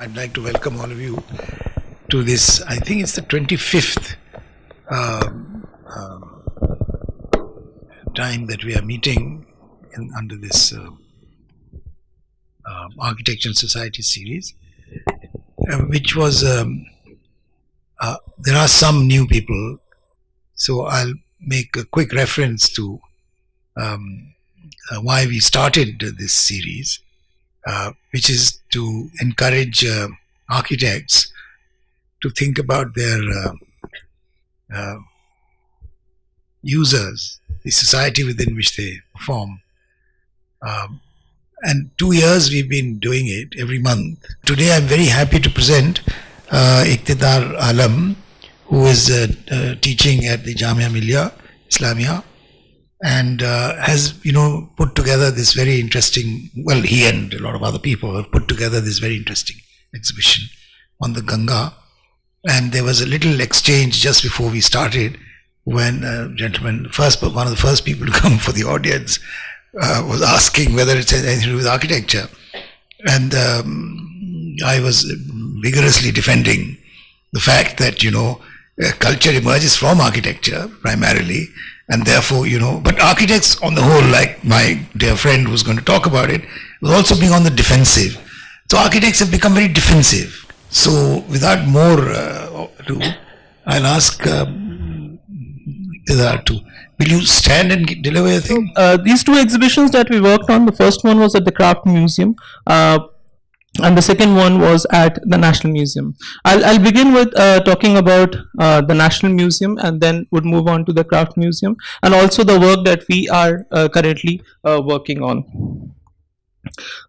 I'd like to welcome all of you to this, I think it's the 25th time that we are meeting under this Architecture and Society series, which was, there are some new people, so I'll make a quick reference to why we started this series, which is to encourage architects to think about their users, the society within which they perform. And 2 years we've been doing it every month. Today I'm very happy to present IqtedarAlam, who is teaching at the JamiaMilliaIslamia, and has, put together this very interesting, well, he and a lot of other people have put together this very interesting exhibition on the Ganga. And there was a little exchange just before we started when a gentleman, one of the first people to come for the audience, was asking whether it has anything to do with architecture. And I was vigorously defending the fact that, culture emerges from architecture primarily, and therefore, but architects on the whole, like my dear friend who's going to talk about it, was also being on the defensive. So architects have become very defensive. So without more ado, I'll ask Iqtedar to, will you stand and deliver your thing? These two exhibitions that we worked on, the first one was at the Craft Museum, and the second one was at the National Museum. I'll begin with talking about the National Museum, and then would move on to the Craft Museum, and also the work that we are currently working on.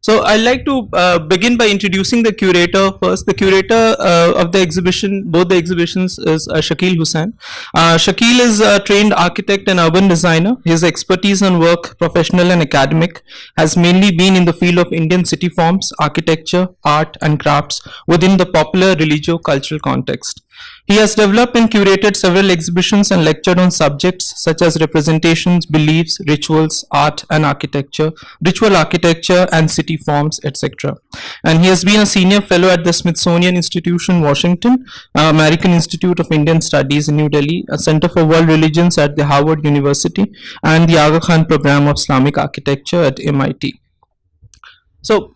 So I'd like to begin by introducing the curator first. The curator of the exhibition, both the exhibitions, is Shakil Hussain. Shakil is a trained architect and urban designer. His expertise and work, professional and academic, has mainly been in the field of Indian city forms, architecture, art and crafts within the popular religio-cultural context. He has developed and curated several exhibitions and lectured on subjects such as representations, beliefs, rituals, art and architecture, ritual architecture and city forms, etc. And he has been a senior fellow at the Smithsonian Institution, Washington, American Institute of Indian Studies in New Delhi, a Center for World Religions at the Harvard University, and the Aga Khan Program of Islamic Architecture at MIT. So,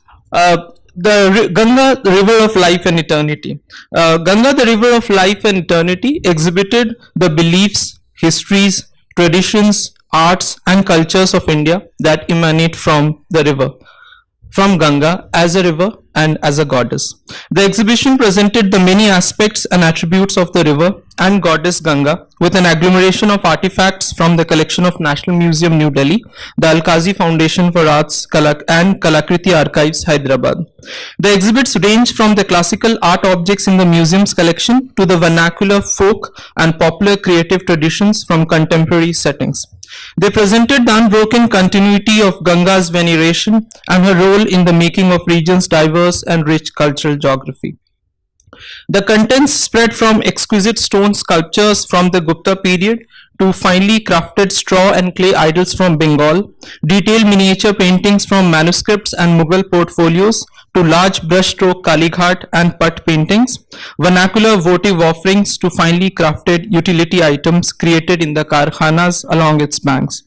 the Ganga, the River of Life and Eternity. Ganga, the River of Life and Eternity, exhibited the beliefs, histories, traditions, arts and cultures of India that emanate from the river, from Ganga as a river and as a goddess. The exhibition presented the many aspects and attributes of the river and goddess Ganga with an agglomeration of artifacts from the collection of National Museum, New Delhi, the Al-Qazi Foundation for Arts and Kalakriti Archives, Hyderabad. The exhibits range from the classical art objects in the museum's collection to the vernacular folk and popular creative traditions from contemporary settings. They presented the unbroken continuity of Ganga's veneration and her role in the making of regions' diverse and rich cultural geography. The contents spread from exquisite stone sculptures from the Gupta period to finely crafted straw and clay idols from Bengal, detailed miniature paintings from manuscripts and Mughal portfolios to large brushstroke Kalighat and Patt paintings, vernacular votive offerings to finely crafted utility items created in the karkhanas along its banks,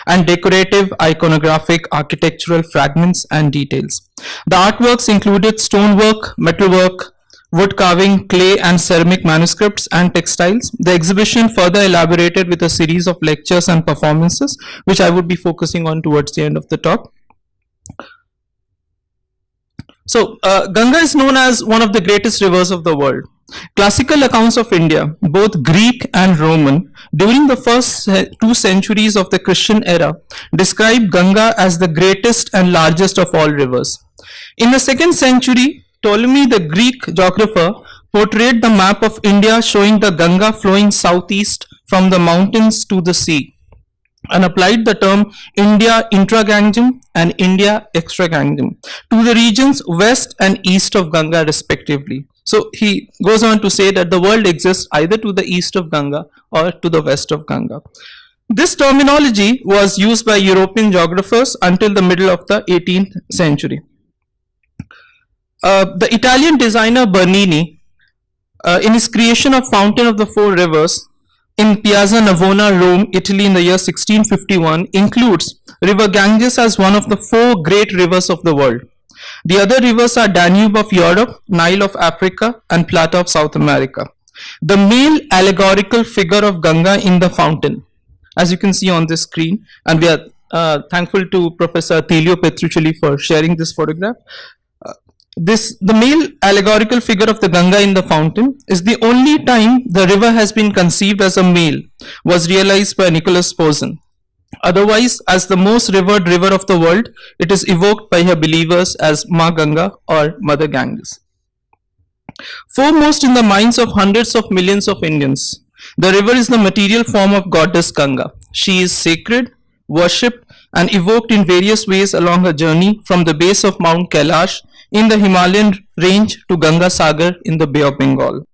and decorative iconographic architectural fragments and details. The artworks included stonework, metalwork, wood carving, clay and ceramic manuscripts and textiles. The exhibition further elaborated with a series of lectures and performances, which I would be focusing on towards the end of the talk. So, Ganga is known as one of the greatest rivers of the world. Classical accounts of India, both Greek and Roman, during the first 2 centuries of the Christian era, describe Ganga as the greatest and largest of all rivers. In the 2nd century, Ptolemy, the Greek geographer, portrayed the map of India showing the Ganga flowing southeast from the mountains to the sea, and applied the term India intra-Gangeum and India extra-Gangeum to the regions west and east of Ganga respectively. So he goes on to say that the world exists either to the east of Ganga or to the west of Ganga. This terminology was used by European geographers until the middle of the 18th century. The Italian designer Bernini, in his creation of Fountain of the Four Rivers in Piazza Navona, Rome, Italy in the year 1651, includes River Ganges as one of the four great rivers of the world. The other rivers are Danube of Europe, Nile of Africa, and Plata of South America. The male allegorical figure of Ganga in the fountain, as you can see on this screen, and we are thankful to Professor Attilio Petruccelli for sharing this photograph. The male allegorical figure of the Ganga in the fountain is the only time the river has been conceived as a male, was realized by Nicholas Posen. Otherwise, as the most revered river of the world, it is evoked by her believers as Ma Ganga or Mother Ganges. Foremost in the minds of hundreds of millions of Indians, the river is the material form of goddess Ganga. She is sacred, worshipped, and evoked in various ways along her journey from the base of Mount Kailash in the Himalayan range to Ganga Sagar in the Bay of Bengal.